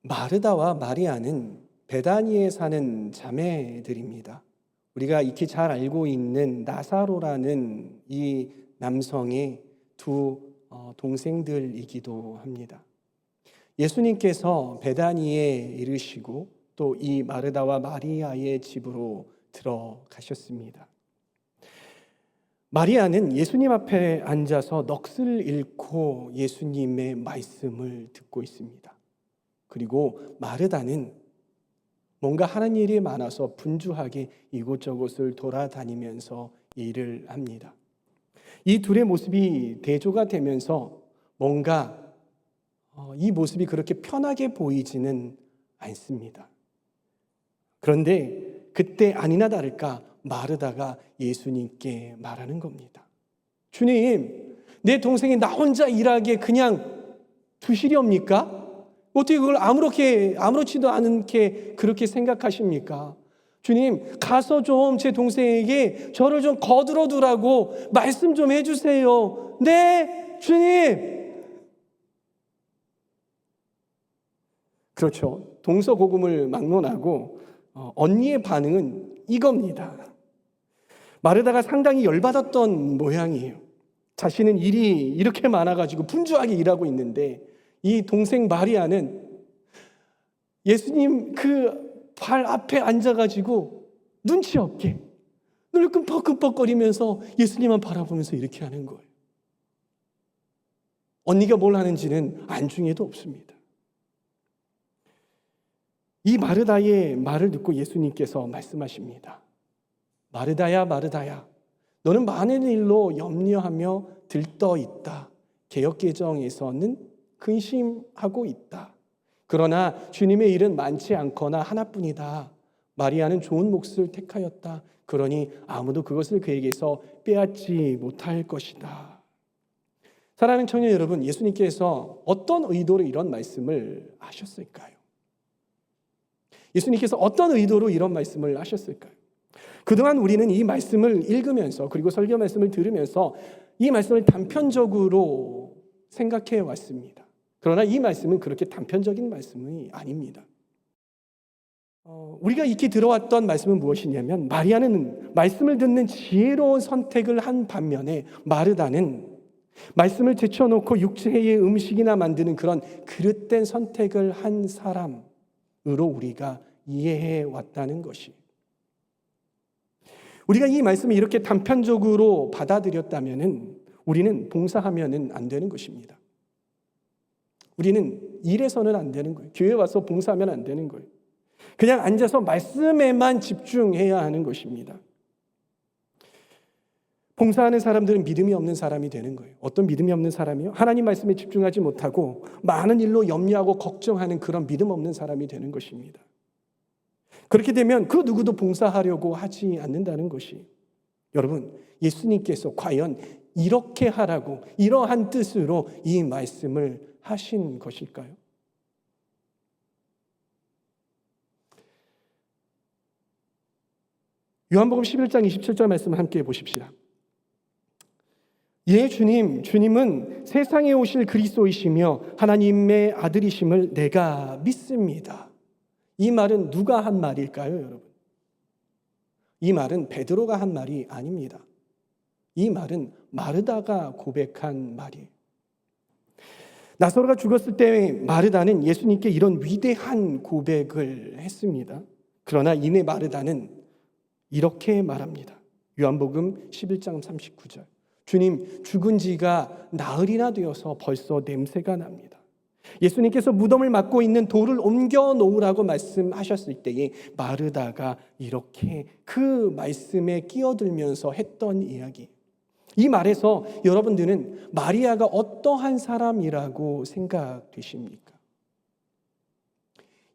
마르다와 마리아는 베다니에 사는 자매들입니다. 우리가 익히 잘 알고 있는 나사로라는 이 남성의 두 동생들이기도 합니다. 예수님께서 베다니에 이르시고 또 이 마르다와 마리아의 집으로 들어가셨습니다. 마리아는 예수님 앞에 앉아서 넋을 잃고 예수님의 말씀을 듣고 있습니다. 그리고 마르다는 뭔가 하는 일이 많아서 분주하게 이곳저곳을 돌아다니면서 일을 합니다. 이 둘의 모습이 대조가 되면서 뭔가 이 모습이 그렇게 편하게 보이지는 않습니다. 그런데 그때 아니나 다를까 마르다가 예수님께 말하는 겁니다. 주님, 내 동생이 나 혼자 일하게 그냥 두시렵니까? 어떻게 그걸 아무렇지도 않게 그렇게 생각하십니까? 주님, 가서 좀 제 동생에게 저를 좀 거들어 두라고 말씀 좀 해주세요. 네, 주님. 그렇죠. 동서고금을 막론하고 언니의 반응은 이겁니다. 마르다가 상당히 열받았던 모양이에요. 자신은 일이 이렇게 많아가지고 분주하게 일하고 있는데 이 동생 마리아는 예수님 그 발 앞에 앉아가지고 눈치 없게 눈을 끔뻑끔뻑거리면서 예수님만 바라보면서 이렇게 하는 거예요. 언니가 뭘 하는지는 안중에도 없습니다. 이 마르다의 말을 듣고 예수님께서 말씀하십니다. 마르다야, 마르다야, 너는 많은 일로 염려하며 들떠 있다. 개역개정에서는 근심하고 있다. 그러나 주님의 일은 많지 않거나 하나뿐이다. 마리아는 좋은 몫을 택하였다. 그러니 아무도 그것을 그에게서 빼앗지 못할 것이다. 사랑하는 청년 여러분, 예수님께서 어떤 의도로 이런 말씀을 하셨을까요? 예수님께서 어떤 의도로 이런 말씀을 하셨을까요? 그동안 우리는 이 말씀을 읽으면서 그리고 설교 말씀을 들으면서 이 말씀을 단편적으로 생각해 왔습니다. 그러나 이 말씀은 그렇게 단편적인 말씀이 아닙니다. 우리가 익히 들어왔던 말씀은 무엇이냐면 마리아는 말씀을 듣는 지혜로운 선택을 한 반면에 마르다는 말씀을 제쳐놓고 육체의 음식이나 만드는 그런 그릇된 선택을 한 사람으로 우리가 이해해 왔다는 것이, 우리가 이 말씀을 이렇게 단편적으로 받아들였다면 우리는 봉사하면 안 되는 것입니다. 우리는 일해서는 안 되는 거예요. 교회 와서 봉사하면 안 되는 거예요. 그냥 앉아서 말씀에만 집중해야 하는 것입니다. 봉사하는 사람들은 믿음이 없는 사람이 되는 거예요. 어떤 믿음이 없는 사람이요? 하나님 말씀에 집중하지 못하고 많은 일로 염려하고 걱정하는 그런 믿음 없는 사람이 되는 것입니다. 그렇게 되면 그 누구도 봉사하려고 하지 않는다는 것이, 여러분, 예수님께서 과연 이렇게 하라고 이러한 뜻으로 이 말씀을 하신 것일까요? 요한복음 11장 27절 말씀을 함께 보십시다. 예, 주님은 세상에 오실 그리스도이시며 하나님의 아들이심을 내가 믿습니다. 이 말은 누가 한 말일까요, 여러분? 이 말은 베드로가 한 말이 아닙니다. 이 말은 마르다가 고백한 말이에요. 나사로가 죽었을 때 마르다는 예수님께 이런 위대한 고백을 했습니다. 그러나 이내 마르다는 이렇게 말합니다. 요한복음 11장 39절. 주님, 죽은 지가 나흘이나 되어서 벌써 냄새가 납니다. 예수님께서 무덤을 막고 있는 돌을 옮겨 놓으라고 말씀하셨을 때에 마르다가 이렇게 그 말씀에 끼어들면서 했던 이야기, 이 말에서 여러분들은 마리아가 어떠한 사람이라고 생각되십니까?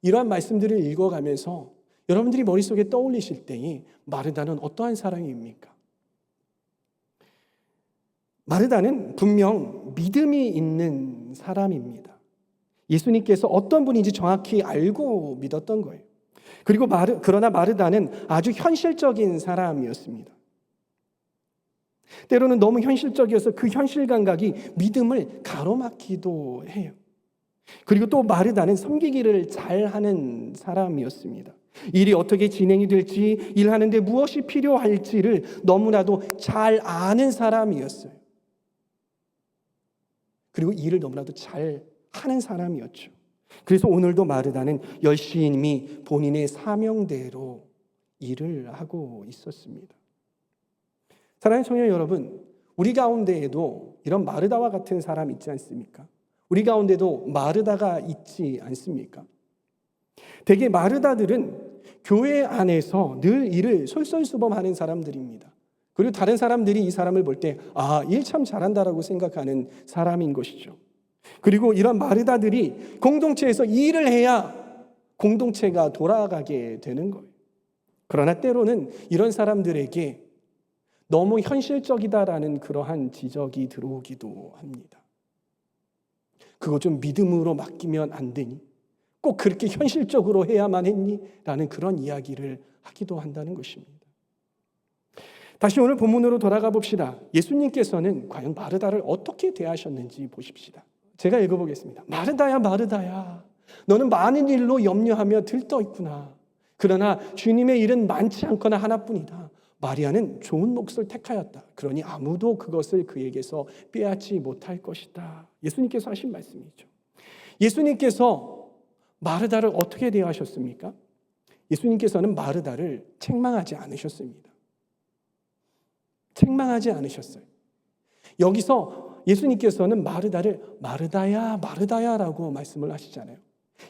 이러한 말씀들을 읽어가면서 여러분들이 머릿속에 떠올리실 때에 마르다는 어떠한 사람입니까? 마르다는 분명 믿음이 있는 사람입니다. 예수님께서 어떤 분인지 정확히 알고 믿었던 거예요. 그리고 그러나 마르다는 아주 현실적인 사람이었습니다. 때로는 너무 현실적이어서 그 현실 감각이 믿음을 가로막기도 해요. 그리고 또 마르다는 섬기기를 잘하는 사람이었습니다. 일이 어떻게 진행이 될지, 일하는데 무엇이 필요할지를 너무나도 잘 아는 사람이었어요. 그리고 일을 너무나도 잘 하는 사람이었죠. 그래서 오늘도 마르다는 열심히 본인의 사명대로 일을 하고 있었습니다. 사랑하는 청년 여러분, 우리 가운데에도 이런 마르다와 같은 사람 있지 않습니까? 우리 가운데도 마르다가 있지 않습니까? 대개 마르다들은 교회 안에서 늘 일을 솔선수범하는 사람들입니다. 그리고 다른 사람들이 이 사람을 볼 때 일 참 잘한다라고 생각하는 사람인 것이죠. 그리고 이런 마르다들이 공동체에서 일을 해야 공동체가 돌아가게 되는 거예요. 그러나 때로는 이런 사람들에게 너무 현실적이다라는 그러한 지적이 들어오기도 합니다. 그거 좀 믿음으로 맡기면 안 되니? 꼭 그렇게 현실적으로 해야만 했니? 라는 그런 이야기를 하기도 한다는 것입니다. 다시 오늘 본문으로 돌아가 봅시다. 예수님께서는 과연 마르다를 어떻게 대하셨는지 보십시다. 제가 읽어보겠습니다. 마르다야, 마르다야, 너는 많은 일로 염려하며 들떠 있구나. 그러나 주님의 일은 많지 않거나 하나뿐이다. 마리아는 좋은 몫을 택하였다. 그러니 아무도 그것을 그에게서 빼앗지 못할 것이다. 예수님께서 하신 말씀이죠. 예수님께서 마르다를 어떻게 대하셨습니까? 예수님께서는 마르다를 책망하지 않으셨습니다. 책망하지 않으셨어요. 여기서 예수님께서는 마르다를 마르다야, 마르다야라고 말씀을 하시잖아요.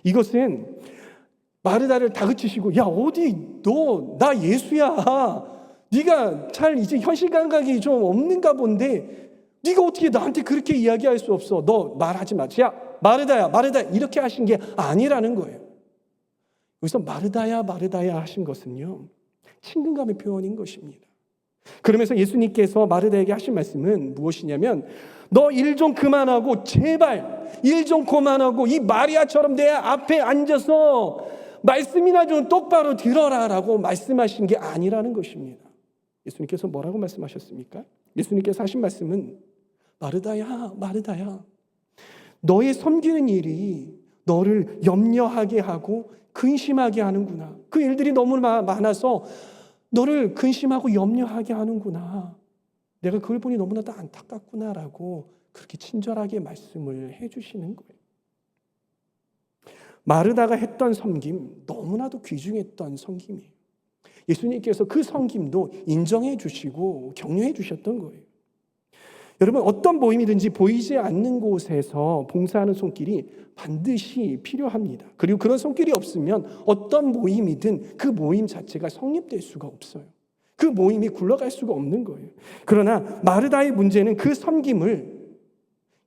이것은 마르다를 다그치시고, 야, 어디 너 나 예수야. 네가 잘 이제 현실 감각이 좀 없는가 본데 네가 어떻게 나한테 그렇게 이야기할 수 없어. 너 말하지 마. 야, 마르다야, 마르다야 이렇게 하신 게 아니라는 거예요. 여기서 마르다야, 마르다야 하신 것은요, 친근감의 표현인 것입니다. 그러면서 예수님께서 마르다에게 하신 말씀은 무엇이냐면, 너 일 좀 그만하고 제발 일 좀 그만하고 이 마리아처럼 내 앞에 앉아서 말씀이나 좀 똑바로 들어라라고 말씀하신 게 아니라는 것입니다. 예수님께서 뭐라고 말씀하셨습니까? 예수님께서 하신 말씀은 마르다야, 마르다야, 너의 섬기는 일이 너를 염려하게 하고 근심하게 하는구나. 그 일들이 너무 많아서 너를 근심하고 염려하게 하는구나. 내가 그걸 보니 너무나도 안타깝구나라고 그렇게 친절하게 말씀을 해주시는 거예요. 마르다가 했던 섬김, 너무나도 귀중했던 섬김이에요. 예수님께서 그 섬김도 인정해 주시고 격려해 주셨던 거예요. 여러분, 어떤 모임이든지 보이지 않는 곳에서 봉사하는 손길이 반드시 필요합니다. 그리고 그런 손길이 없으면 어떤 모임이든 그 모임 자체가 성립될 수가 없어요. 그 모임이 굴러갈 수가 없는 거예요. 그러나 마르다의 문제는 그 섬김을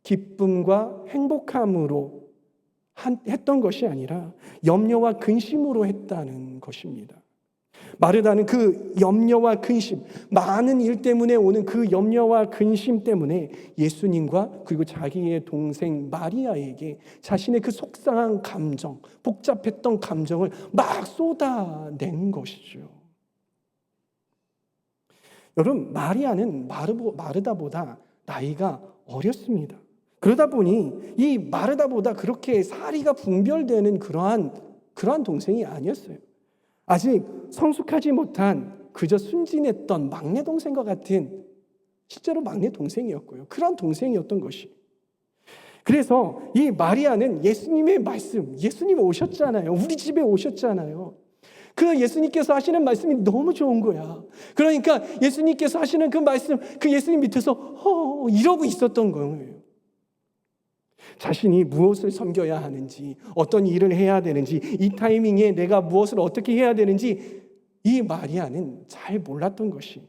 기쁨과 행복함으로 했던 것이 아니라 염려와 근심으로 했다는 것입니다. 마르다는 그 염려와 근심, 많은 일 때문에 오는 그 염려와 근심 때문에 예수님과 그리고 자기의 동생 마리아에게 자신의 그 속상한 감정, 복잡했던 감정을 막 쏟아낸 것이죠. 여러분, 마리아는 마르다보다 나이가 어렸습니다. 그러다 보니 이 마르다보다 그렇게 사리가 분별되는 그러한 동생이 아니었어요. 아직 성숙하지 못한 그저 순진했던 막내 동생과 같은 실제로 막내 동생이었고요. 그런 동생이었던 것이. 그래서 이 마리아는 예수님의 말씀, 예수님 오셨잖아요. 우리 집에 오셨잖아요. 그 예수님께서 하시는 말씀이 너무 좋은 거야. 그러니까 예수님께서 하시는 그 말씀, 그 예수님 밑에서 이러고 있었던 거예요. 자신이 무엇을 섬겨야 하는지, 어떤 일을 해야 되는지, 이 타이밍에 내가 무엇을 어떻게 해야 되는지 이 마리아는 잘 몰랐던 것이.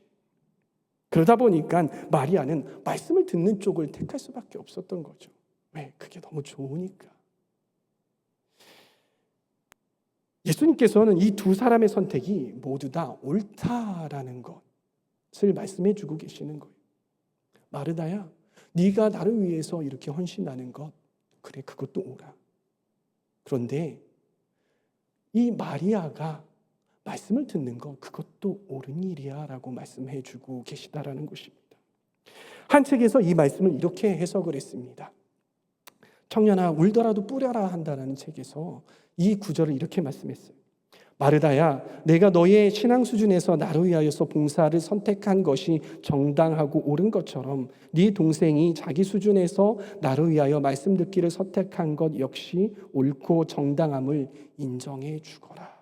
그러다 보니까 마리아는 말씀을 듣는 쪽을 택할 수밖에 없었던 거죠. 왜? 그게 너무 좋으니까. 예수님께서는 이 두 사람의 선택이 모두 다 옳다라는 것을 말씀해 주고 계시는 거예요. 마르다야, 네가 나를 위해서 이렇게 헌신하는 것, 그래, 그것도 옳아. 그런데 이 마리아가 말씀을 듣는 것, 그것도 옳은 일이야 라고 말씀해 주고 계시다라는 것입니다. 한 책에서 이 말씀을 이렇게 해석을 했습니다. 청년아 울더라도 뿌려라 한다라는 책에서 이 구절을 이렇게 말씀했어요. 마르다야, 내가 너의 신앙 수준에서 나를 위하여서 봉사를 선택한 것이 정당하고 옳은 것처럼 네 동생이 자기 수준에서 나를 위하여 말씀 듣기를 선택한 것 역시 옳고 정당함을 인정해 주거라.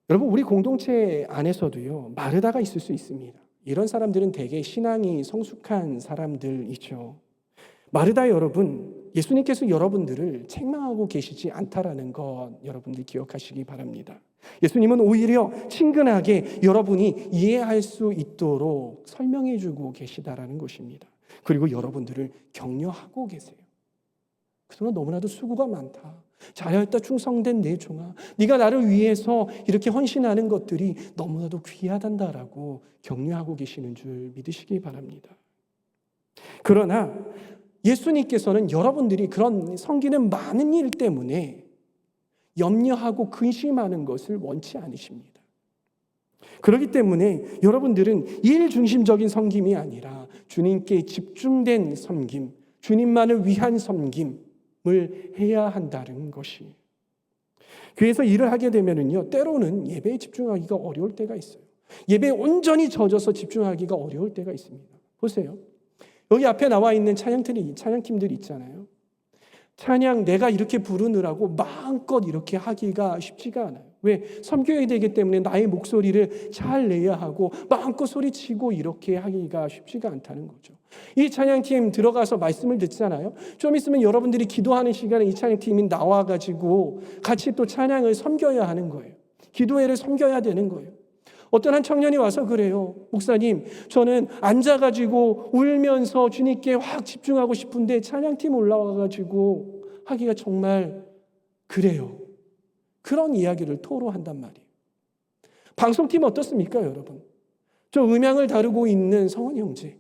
여러분, 우리 공동체 안에서도요, 마르다가 있을 수 있습니다. 이런 사람들은 대개 신앙이 성숙한 사람들이죠. 마르다 여러분, 예수님께서 여러분들을 책망하고 계시지 않다라는 것 여러분들 기억하시기 바랍니다. 예수님은 오히려 친근하게 여러분이 이해할 수 있도록 설명해 주고 계시다라는 것입니다. 그리고 여러분들을 격려하고 계세요. 그동안 너무나도 수고가 많다. 잘하였다 충성된 내 종아. 네가 나를 위해서 이렇게 헌신하는 것들이 너무나도 귀하단다라고 격려하고 계시는 줄 믿으시기 바랍니다. 그러나 예수님께서는 여러분들이 그런 섬기는 많은 일 때문에 염려하고 근심하는 것을 원치 않으십니다. 그렇기 때문에 여러분들은 일 중심적인 섬김이 아니라 주님께 집중된 섬김, 주님만을 위한 섬김을 해야 한다는 것이. 교회에서 일을 하게 되면요, 때로는 예배에 집중하기가 어려울 때가 있어요. 예배에 온전히 젖어서 집중하기가 어려울 때가 있습니다. 보세요. 여기 앞에 나와 있는 찬양팀들이 있잖아요. 찬양 내가 이렇게 부르느라고 마음껏 이렇게 하기가 쉽지가 않아요. 왜? 섬겨야 되기 때문에 나의 목소리를 잘 내야 하고 마음껏 소리치고 이렇게 하기가 쉽지가 않다는 거죠. 이 찬양팀 들어가서 말씀을 듣잖아요. 좀 있으면 여러분들이 기도하는 시간에 이 찬양팀이 나와가지고 같이 또 찬양을 섬겨야 하는 거예요. 기도회를 섬겨야 되는 거예요. 어떤 한 청년이 와서 그래요. 목사님, 저는 앉아가지고 울면서 주님께 확 집중하고 싶은데 찬양팀 올라와가지고 하기가 정말 그래요. 그런 이야기를 토로한단 말이에요. 방송팀 어떻습니까, 여러분? 저 음향을 다루고 있는 성원 형제.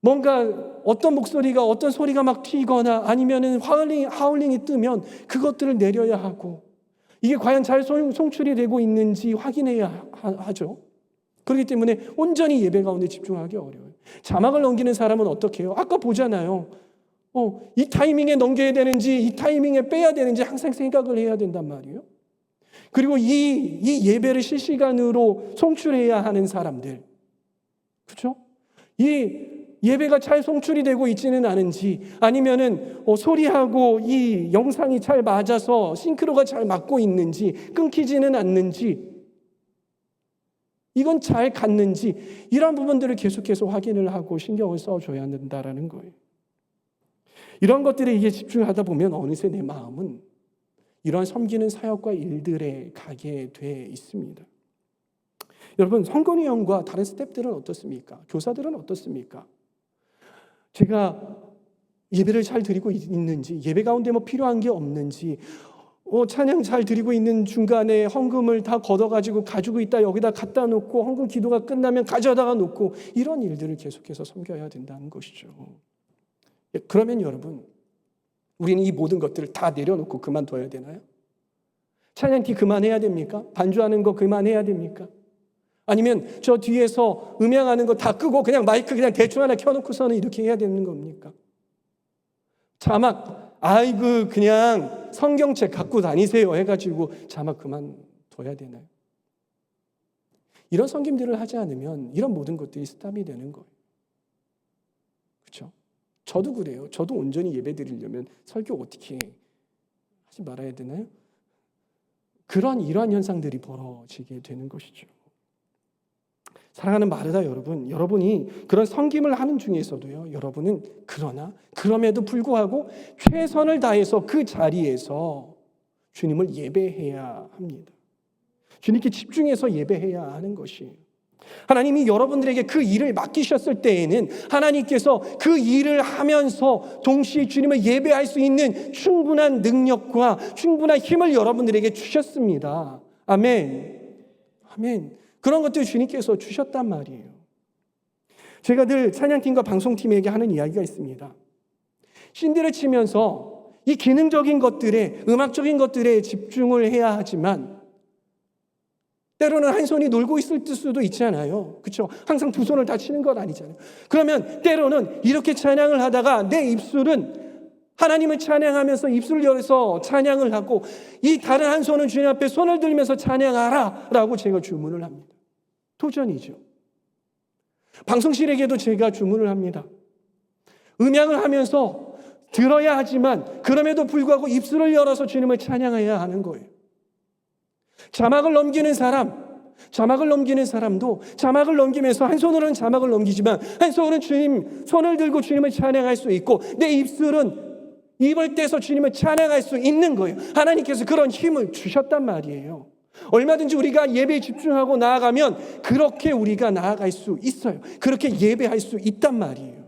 뭔가 어떤 목소리가 어떤 소리가 막 튀거나 아니면은 하울링이 뜨면 그것들을 내려야 하고 이게 과연 잘 송출이 되고 있는지 확인해야 하죠. 그렇기 때문에 온전히 예배 가운데 집중하기 어려워요. 자막을 넘기는 사람은 어떻게 해요? 아까 보잖아요. 이 타이밍에 넘겨야 되는지 이 타이밍에 빼야 되는지 항상 생각을 해야 된단 말이에요. 그리고 이 예배를 실시간으로 송출해야 하는 사람들, 그렇죠? 이 예배가 잘 송출이 되고 있지는 않은지 아니면은 소리하고 이 영상이 잘 맞아서 싱크로가 잘 맞고 있는지 끊기지는 않는지 이건 잘 갔는지 이런 부분들을 계속해서 확인을 하고 신경을 써줘야 된다라는 거예요. 이런 것들에 이게 집중하다 보면 어느새 내 마음은 이런 섬기는 사역과 일들에 가게 돼 있습니다. 여러분, 성건이 형과 다른 스태프들은 어떻습니까? 교사들은 어떻습니까? 제가 예배를 잘 드리고 있는지, 예배 가운데 뭐 필요한 게 없는지, 찬양 잘 드리고 있는 중간에 헌금을 다 걷어가지고 가지고 있다 여기다 갖다 놓고 헌금 기도가 끝나면 가져다가 놓고 이런 일들을 계속해서 섬겨야 된다는 것이죠. 그러면 여러분, 우리는 이 모든 것들을 다 내려놓고 그만둬야 되나요? 찬양팀 그만해야 됩니까? 반주하는 거 그만해야 됩니까? 아니면 저 뒤에서 음향하는 거 다 끄고 그냥 마이크 그냥 대충 하나 켜놓고서는 이렇게 해야 되는 겁니까? 자막, 아이고 그냥 성경책 갖고 다니세요 해가지고 자막 그만둬야 되나요? 이런 섬김들을 하지 않으면 이런 모든 것들이 스탑이 되는 거예요. 그렇죠? 저도 그래요. 저도 온전히 예배 드리려면 설교 어떻게 하지 말아야 되나요? 이러한 현상들이 벌어지게 되는 것이죠. 사랑하는 마르다 여러분, 여러분이 그런 섬김을 하는 중에서도요, 여러분은 그럼에도 불구하고 최선을 다해서 그 자리에서 주님을 예배해야 합니다. 주님께 집중해서 예배해야 하는 것이에요. 하나님이 여러분들에게 그 일을 맡기셨을 때에는 하나님께서 그 일을 하면서 동시에 주님을 예배할 수 있는 충분한 능력과 충분한 힘을 여러분들에게 주셨습니다. 아멘. 아멘. 그런 것들 주님께서 주셨단 말이에요. 제가 늘 찬양팀과 방송팀에게 하는 이야기가 있습니다. 신디를 치면서 이 기능적인 것들에, 음악적인 것들에 집중을 해야 하지만 때로는 한 손이 놀고 있을 수도 있잖아요. 그렇죠? 항상 두 손을 다 치는 건 아니잖아요. 그러면 때로는 이렇게 찬양을 하다가 내 입술은 하나님을 찬양하면서 입술을 열어서 찬양을 하고 이 다른 한 손은 주님 앞에 손을 들면서 찬양하라 라고 제가 주문을 합니다. 도전이죠. 방송실에게도 제가 주문을 합니다. 음향을 하면서 들어야 하지만 그럼에도 불구하고 입술을 열어서 주님을 찬양해야 하는 거예요. 자막을 넘기는 사람도 자막을 넘기면서 한 손으로는 자막을 넘기지만 한 손은 손을 들고 주님을 찬양할 수 있고 내 입술은 입을 떼서 주님을 찬양할 수 있는 거예요. 하나님께서 그런 힘을 주셨단 말이에요. 얼마든지 우리가 예배에 집중하고 나아가면 그렇게 우리가 나아갈 수 있어요. 그렇게 예배할 수 있단 말이에요.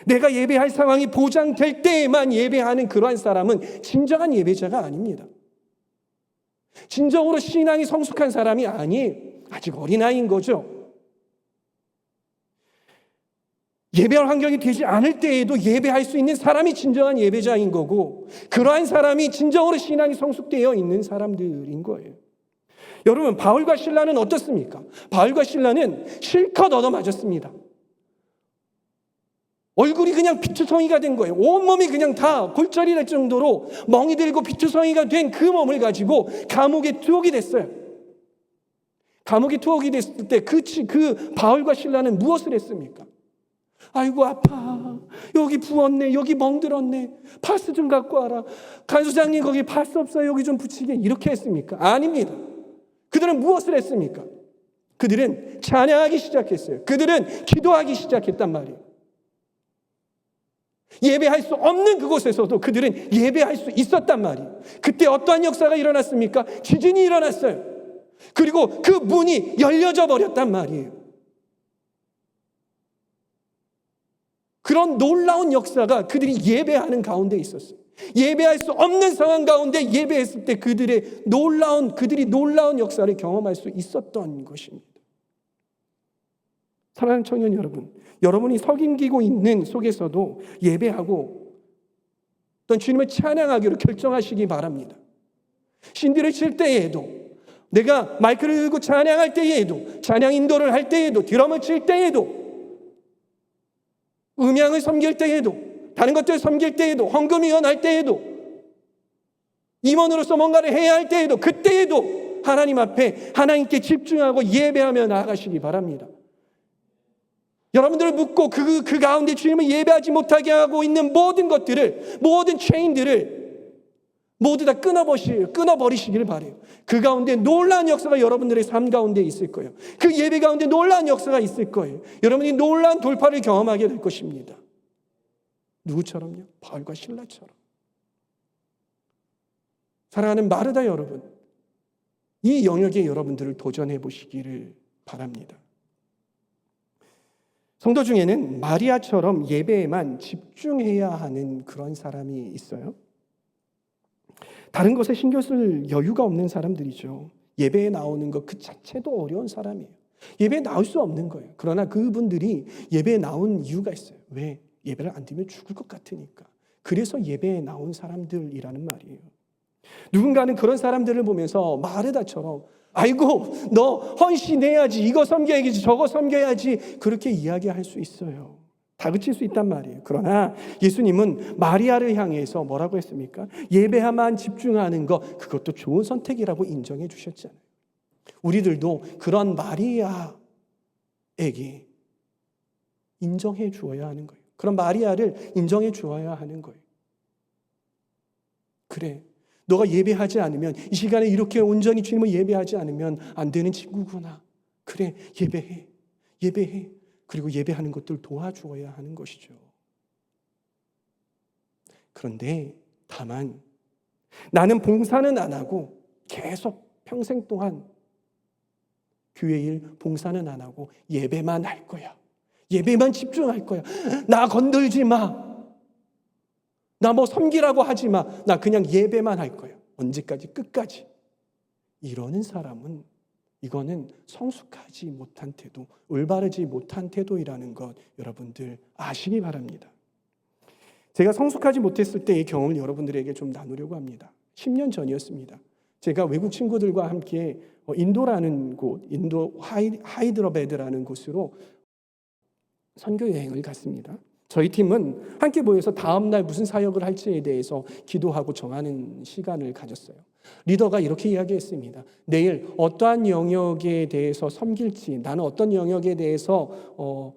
내가 예배할 상황이 보장될 때에만 예배하는 그러한 사람은 진정한 예배자가 아닙니다. 진정으로 신앙이 성숙한 사람이 아니에요. 아직 어린아이인 거죠. 예배할 환경이 되지 않을 때에도 예배할 수 있는 사람이 진정한 예배자인 거고 그러한 사람이 진정으로 신앙이 성숙되어 있는 사람들인 거예요. 여러분, 바울과 실라는 어떻습니까? 바울과 실라는 실컷 얻어맞았습니다. 얼굴이 그냥 피투성이가 된 거예요. 온몸이 그냥 다 골절이 될 정도로 멍이 들고 피투성이가 된 그 몸을 가지고 감옥에 투옥이 됐어요. 감옥에 투옥이 됐을 때 그 바울과 실라는 무엇을 했습니까? 아이고 아파, 여기 부었네, 여기 멍들었네, 파스 좀 갖고 와라, 간수장님 거기 파스 없어요, 여기 좀 붙이게, 이렇게 했습니까? 아닙니다. 그들은 무엇을 했습니까? 그들은 찬양하기 시작했어요. 그들은 기도하기 시작했단 말이에요. 예배할 수 없는 그곳에서도 그들은 예배할 수 있었단 말이에요. 그때 어떠한 역사가 일어났습니까? 지진이 일어났어요. 그리고 그 문이 열려져 버렸단 말이에요. 그런 놀라운 역사가 그들이 예배하는 가운데 있었어요. 예배할 수 없는 상황 가운데 예배했을 때 그들이 놀라운 역사를 경험할 수 있었던 것입니다. 사랑하는 청년 여러분, 여러분이 섬기고 있는 속에서도 예배하고 어떤 주님을 찬양하기로 결정하시기 바랍니다. 신디를 칠 때에도, 내가 마이크를 들고 찬양할 때에도, 찬양 인도를 할 때에도, 드럼을 칠 때에도, 음향을 섬길 때에도, 다른 것들을 섬길 때에도, 헌금위원 할 때에도, 임원으로서 뭔가를 해야 할 때에도, 그때에도 하나님 앞에 하나님께 집중하고 예배하며 나아가시기 바랍니다. 여러분들을 묻고 그 가운데 주님을 예배하지 못하게 하고 있는 모든 것들을, 모든 체인들을 모두 다 끊어버리시기를 바라요. 그 가운데 놀라운 역사가 여러분들의 삶 가운데 있을 거예요. 그 예배 가운데 놀라운 역사가 있을 거예요. 여러분이 놀라운 돌파를 경험하게 될 것입니다. 누구처럼요? 바울과 실라처럼. 사랑하는 마르다 여러분, 이 영역에 여러분들을 도전해 보시기를 바랍니다. 성도 중에는 마리아처럼 예배에만 집중해야 하는 그런 사람이 있어요. 다른 것에 신경 쓸 여유가 없는 사람들이죠. 예배에 나오는 것 그 자체도 어려운 사람이에요. 예배에 나올 수 없는 거예요. 그러나 그분들이 예배에 나온 이유가 있어요. 왜? 예배를 안 드리면 죽을 것 같으니까. 그래서 예배에 나온 사람들이라는 말이에요. 누군가는 그런 사람들을 보면서 마르다처럼 아이고 너 헌신해야지, 이거 섬겨야지, 저거 섬겨야지, 그렇게 이야기할 수 있어요. 다그칠 수 있단 말이에요. 그러나 예수님은 마리아를 향해서 뭐라고 했습니까? 예배에만 집중하는 것, 그것도 좋은 선택이라고 인정해 주셨잖아요. 우리들도 그런 마리아에게 인정해 주어야 하는 거예요. 그런 마리아를 인정해 주어야 하는 거예요. 그래, 너가 예배하지 않으면, 이 시간에 이렇게 온전히 주님을 예배하지 않으면 안 되는 친구구나. 그래, 예배해. 그리고 예배하는 것들 도와주어야 하는 것이죠. 그런데 다만 나는 봉사는 안 하고 계속 평생 동안 교회 일 봉사는 안 하고 예배만 할 거야. 예배만 집중할 거야. 나 건들지 마. 나 뭐 섬기라고 하지 마. 나 그냥 예배만 할 거야. 언제까지? 끝까지. 이러는 사람은, 이거는 성숙하지 못한 태도, 올바르지 못한 태도이라는 것 여러분들 아시기 바랍니다. 제가 성숙하지 못했을 때의 경험을 여러분들에게 좀 나누려고 합니다. 10년 전이었습니다. 제가 외국 친구들과 함께 인도라는 곳, 인도 하이드라바드라는 곳으로 선교 여행을 갔습니다. 저희 팀은 함께 모여서 다음 날 무슨 사역을 할지에 대해서 기도하고 정하는 시간을 가졌어요. 리더가 이렇게 이야기했습니다. 내일 어떠한 영역에 대해서 섬길지, 나는 어떤 영역에 대해서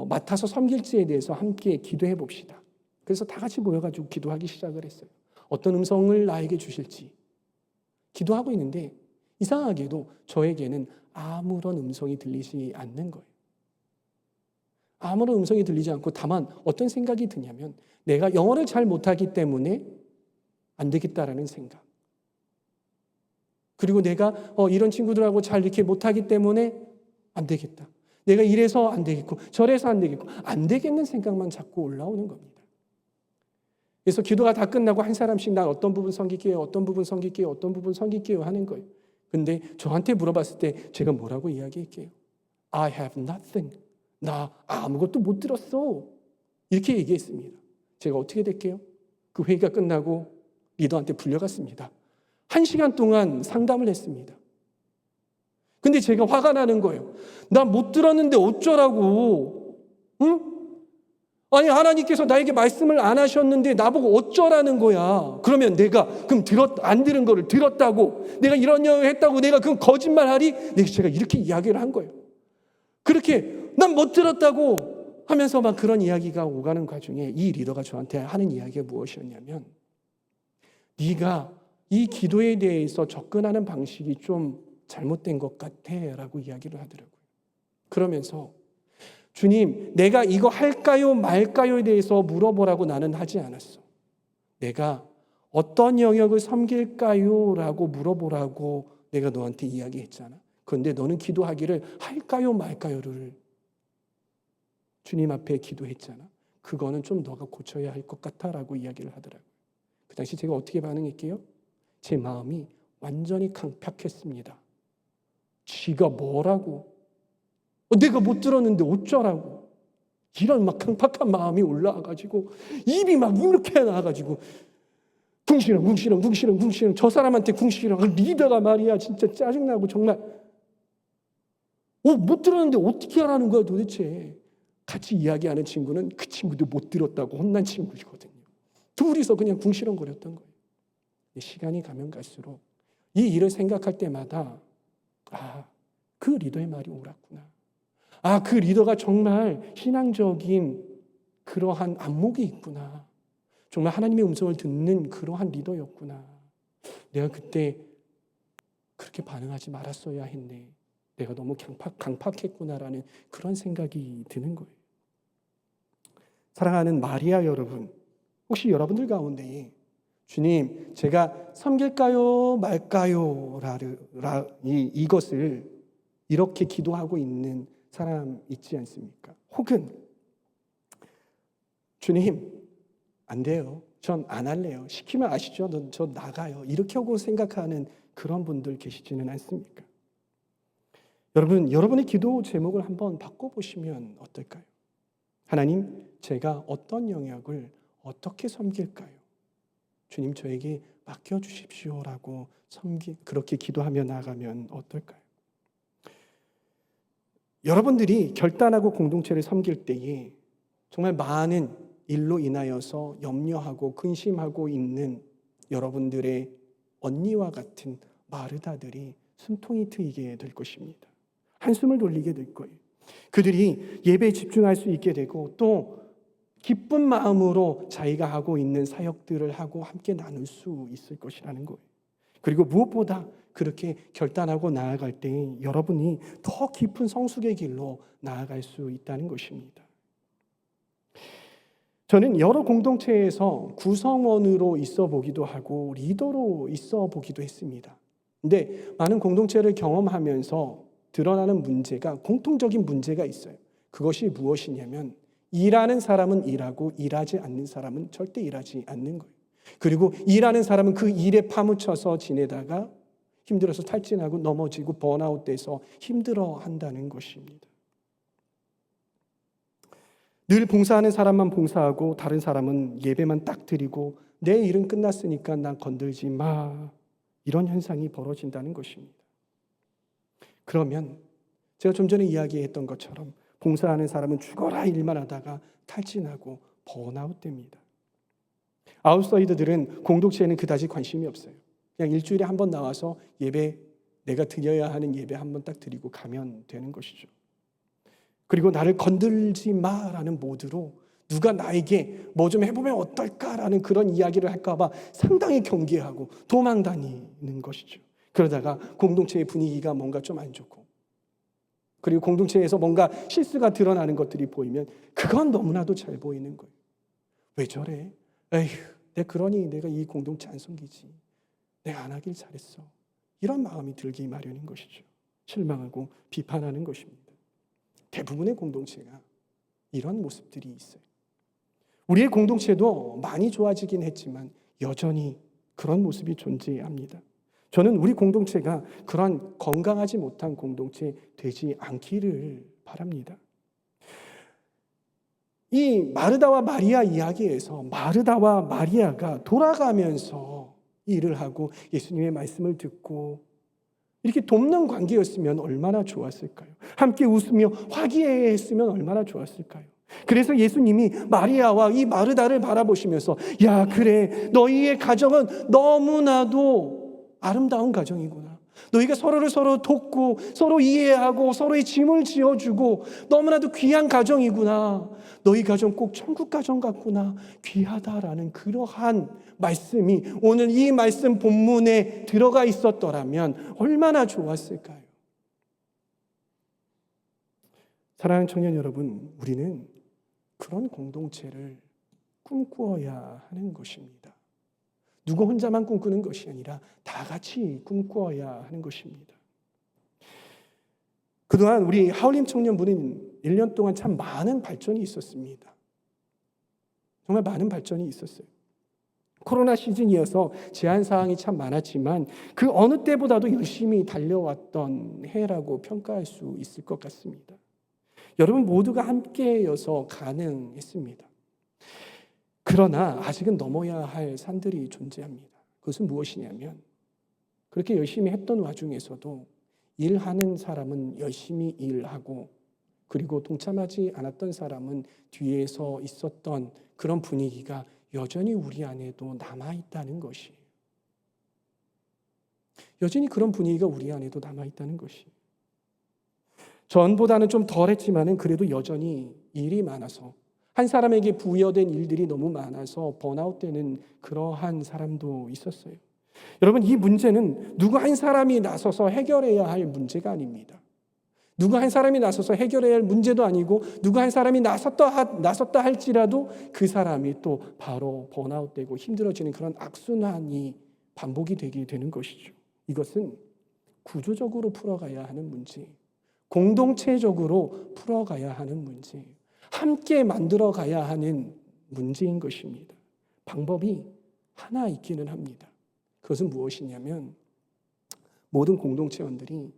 맡아서 섬길지에 대해서 함께 기도해 봅시다. 그래서 다 같이 모여가지고 기도하기 시작을 했어요. 어떤 음성을 나에게 주실지 기도하고 있는데 이상하게도 저에게는 아무런 음성이 들리지 않는 거예요. 아무런 음성이 들리지 않고 다만 어떤 생각이 드냐면 내가 영어를 잘 못하기 때문에 안 되겠다라는 생각. 그리고 내가 이런 친구들하고 잘 이렇게 못하기 때문에 안 되겠다. 내가 이래서 안 되겠고 저래서 안 되겠고 안 되겠는 생각만 자꾸 올라오는 겁니다. 그래서 기도가 다 끝나고 한 사람씩 난 어떤 부분 섬길게요, 어떤 부분 섬길게요, 어떤 부분 섬길게요 하는 거예요. 근데 저한테 물어봤을 때 제가 뭐라고 이야기할게요? I have nothing. 나 아무것도 못 들었어. 이렇게 얘기했습니다. 제가 어떻게 될게요? 그 회의가 끝나고 리더한테 불려갔습니다. 1시간 동안 상담을 했습니다. 근데 제가 화가 나는 거예요. 나 못 들었는데 어쩌라고? 응? 아니 하나님께서 나에게 말씀을 안 하셨는데 나보고 어쩌라는 거야. 그러면 내가 그럼 안 들은 거를 들었다고 내가 이런 영을 했다고 내가 그럼 거짓말하리? 제가 이렇게 이야기를 한 거예요. 그렇게 난 못 들었다고 하면서 막 그런 이야기가 오가는 과정에 이 리더가 저한테 하는 이야기가 무엇이었냐면 네가 이 기도에 대해서 접근하는 방식이 좀 잘못된 것 같아 라고 이야기를 하더라고요. 그러면서 주님, 내가 이거 할까요 말까요에 대해서 물어보라고 나는 하지 않았어. 내가 어떤 영역을 섬길까요? 라고 물어보라고 내가 너한테 이야기했잖아. 그런데 너는 기도하기를 할까요 말까요를 주님 앞에 기도했잖아. 그거는 좀 너가 고쳐야 할 것 같아 라고 이야기를 하더라고요. 그 당시 제가 어떻게 반응했게요? 제 마음이 완전히 강팍했습니다. 쥐가 뭐라고? 내가 못 들었는데 어쩌라고? 이런 막 강팍한 마음이 올라와가지고 입이 막 이렇게 나와가지고 궁시렁 저 사람한테 궁시렁 리더가 말이야 진짜 짜증나고 정말 못 들었는데 어떻게 하라는 거야 도대체. 같이 이야기하는 친구는 그 친구도 못 들었다고 혼난 친구거든요. 둘이서 그냥 궁시렁거렸던 거예요. 시간이 가면 갈수록 이 일을 생각할 때마다 그 리더의 말이 옳았구나. 그 리더가 정말 신앙적인 그러한 안목이 있구나. 정말 하나님의 음성을 듣는 그러한 리더였구나. 내가 그때 그렇게 반응하지 말았어야 했네. 내가 너무 강팍했구나라는 그런 생각이 드는 거예요. 사랑하는 마리아 여러분, 혹시 여러분들 가운데 주님, 제가 섬길까요 말까요? 이것을 이렇게 기도하고 있는 사람 있지 않습니까? 혹은 주님, 안 돼요. 전 안 할래요. 시키면 아시죠? 저 나가요. 이렇게 하고 생각하는 그런 분들 계시지는 않습니까? 여러분, 여러분의 기도 제목을 한번 바꿔보시면 어떨까요? 하나님, 제가 어떤 영역을 어떻게 섬길까요? 주님, 저에게 맡겨주십시오라고 그렇게 기도하며 나아가면 어떨까요? 여러분들이 결단하고 공동체를 섬길 때에 정말 많은 일로 인하여서 염려하고 근심하고 있는 여러분들의 언니와 같은 마르다들이 숨통이 트이게 될 것입니다. 한숨을 돌리게 될 거예요. 그들이 예배에 집중할 수 있게 되고 또 기쁜 마음으로 자기가 하고 있는 사역들을 하고 함께 나눌 수 있을 것이라는 거예요. 그리고 무엇보다 그렇게 결단하고 나아갈 때 여러분이 더 깊은 성숙의 길로 나아갈 수 있다는 것입니다. 저는 여러 공동체에서 구성원으로 있어 보기도 하고 리더로 있어 보기도 했습니다. 근데 많은 공동체를 경험하면서 드러나는 문제가 공통적인 문제가 있어요. 그것이 무엇이냐면 일하는 사람은 일하고 일하지 않는 사람은 절대 일하지 않는 거예요. 그리고 일하는 사람은 그 일에 파묻혀서 지내다가 힘들어서 탈진하고 넘어지고 번아웃돼서 힘들어한다는 것입니다. 늘 봉사하는 사람만 봉사하고 다른 사람은 예배만 딱 드리고 내 일은 끝났으니까 난 건들지 마. 이런 현상이 벌어진다는 것입니다. 그러면 제가 좀 전에 이야기했던 것처럼 봉사하는 사람은 죽어라 일만 하다가 탈진하고 번아웃됩니다. 아웃사이더들은 공동체에는 그다지 관심이 없어요. 그냥 일주일에 한 번 나와서 예배, 내가 드려야 하는 예배 한 번 딱 드리고 가면 되는 것이죠. 그리고 나를 건들지 마라는 모드로 누가 나에게 뭐 좀 해보면 어떨까라는 그런 이야기를 할까 봐 상당히 경계하고 도망 다니는 것이죠. 그러다가 공동체의 분위기가 뭔가 좀 안 좋고, 그리고 공동체에서 뭔가 실수가 드러나는 것들이 보이면 그건 너무나도 잘 보이는 거예요. 왜 저래? 에휴, 그러니 내가 이 공동체 안 섬기지. 내가 안 하길 잘했어. 이런 마음이 들기 마련인 것이죠. 실망하고 비판하는 것입니다. 대부분의 공동체가 이런 모습들이 있어요. 우리의 공동체도 많이 좋아지긴 했지만 여전히 그런 모습이 존재합니다. 저는 우리 공동체가 그런 건강하지 못한 공동체 되지 않기를 바랍니다. 이 마르다와 마리아 이야기에서 마르다와 마리아가 돌아가면서 일을 하고 예수님의 말씀을 듣고 이렇게 돕는 관계였으면 얼마나 좋았을까요? 함께 웃으며 화기애애했으면 얼마나 좋았을까요? 그래서 예수님이 마리아와 이 마르다를 바라보시면서 야, 그래, 너희의 가정은 너무나도 아름다운 가정이구나. 너희가 서로를 서로 돕고 서로 이해하고 서로의 짐을 지어주고 너무나도 귀한 가정이구나. 너희 가정 꼭 천국 가정 같구나. 귀하다라는 그러한 말씀이 오늘 이 말씀 본문에 들어가 있었더라면 얼마나 좋았을까요? 사랑하는 청년 여러분, 우리는 그런 공동체를 꿈꾸어야 하는 것입니다. 누구 혼자만 꿈꾸는 것이 아니라 다 같이 꿈꾸어야 하는 것입니다. 그동안 우리 하울림 청년부는 1년 동안 참 많은 발전이 있었습니다. 정말 많은 발전이 있었어요. 코로나 시즌이어서 제한사항이 참 많았지만 그 어느 때보다도 열심히 달려왔던 해라고 평가할 수 있을 것 같습니다. 여러분 모두가 함께여서 가능했습니다. 그러나 아직은 넘어야 할 산들이 존재합니다. 그것은 무엇이냐면 그렇게 열심히 했던 와중에서도 일하는 사람은 열심히 일하고 그리고 동참하지 않았던 사람은 뒤에서 있었던 그런 분위기가 여전히 우리 안에도 남아있다는 것이에요. 여전히 그런 분위기가 우리 안에도 남아있다는 것이에요. 전보다는 좀 덜했지만 그래도 여전히 일이 많아서 한 사람에게 부여된 일들이 너무 많아서 번아웃되는 그러한 사람도 있었어요. 여러분, 이 문제는 누구 한 사람이 나서서 해결해야 할 문제가 아닙니다. 누구 한 사람이 나서서 해결해야 할 문제도 아니고 누구 한 사람이 나섰다 할지라도 그 사람이 또 바로 번아웃되고 힘들어지는 그런 악순환이 반복이 되게 되는 것이죠. 이것은 구조적으로 풀어가야 하는 문제, 공동체적으로 풀어가야 하는 문제, 함께 만들어가야 하는 문제인 것입니다. 방법이 하나 있기는 합니다. 그것은 무엇이냐면 모든 공동체원들이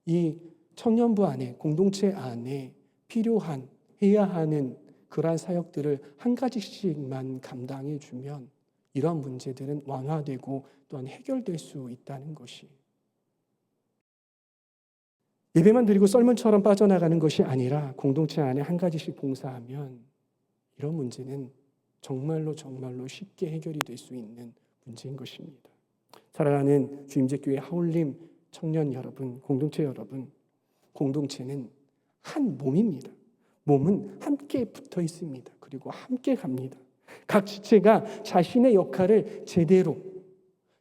이 청년부 안에, 공동체 안에 필요한, 해야 하는 그러한 사역들을 한 가지씩만 감당해 주면 이러한 문제들은 완화되고 또한 해결될 수 있다는 것이, 예배만 드리고 썰문처럼 빠져나가는 것이 아니라 공동체 안에 한 가지씩 봉사하면 이런 문제는 정말로 쉽게 해결이 될 수 있는 문제인 것입니다. 사랑하는 주임제교회 하울림 청년 여러분, 공동체 여러분, 공동체는 한 몸입니다. 몸은 함께 붙어 있습니다. 그리고 함께 갑니다. 각 지체가 자신의 역할을 제대로,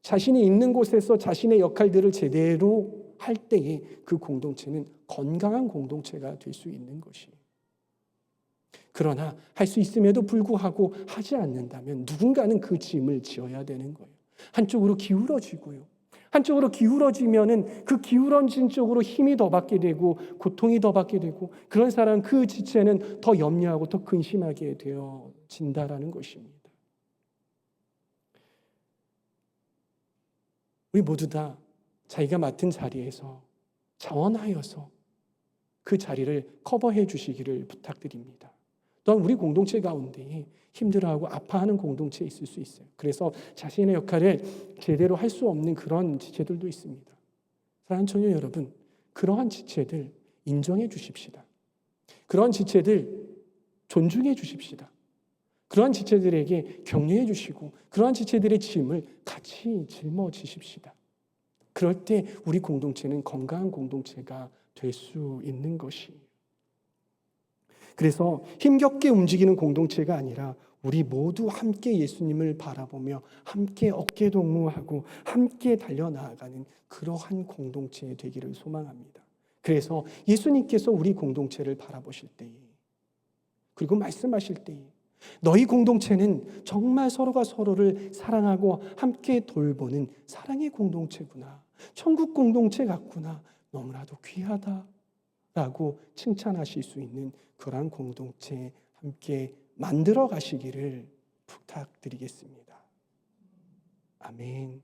자신이 있는 곳에서 자신의 역할들을 제대로 할 때에 그 공동체는 건강한 공동체가 될 수 있는 것이에요. 그러나 할 수 있음에도 불구하고 하지 않는다면 누군가는 그 짐을 지어야 되는 거예요. 한쪽으로 기울어지고요. 한쪽으로 기울어지면은 그 기울어진 쪽으로 힘이 더 받게 되고 고통이 더 받게 되고 그런 사람 그 지체는 더 염려하고 더 근심하게 되어진다라는 것입니다. 우리 모두 다 자기가 맡은 자리에서 자원하여서 그 자리를 커버해 주시기를 부탁드립니다. 또한 우리 공동체 가운데 힘들어하고 아파하는 공동체에 있을 수 있어요. 그래서 자신의 역할을 제대로 할 수 없는 그런 지체들도 있습니다. 사랑하는 청년 여러분, 그러한 지체들 인정해 주십시다. 그러한 지체들 존중해 주십시다. 그러한 지체들에게 격려해 주시고 그러한 지체들의 짐을 같이 짊어지십시다. 그럴 때 우리 공동체는 건강한 공동체가 될 수 있는 것이에요. 그래서 힘겹게 움직이는 공동체가 아니라 우리 모두 함께 예수님을 바라보며 함께 어깨동무하고 함께 달려나아가는 그러한 공동체 되기를 소망합니다. 그래서 예수님께서 우리 공동체를 바라보실 때에 그리고 말씀하실 때에 너희 공동체는 정말 서로가 서로를 사랑하고 함께 돌보는 사랑의 공동체구나. 천국 공동체 같구나. 너무나도 귀하다라고 칭찬하실 수 있는 그러한 공동체 함께 만들어 가시기를 부탁드리겠습니다. 아멘.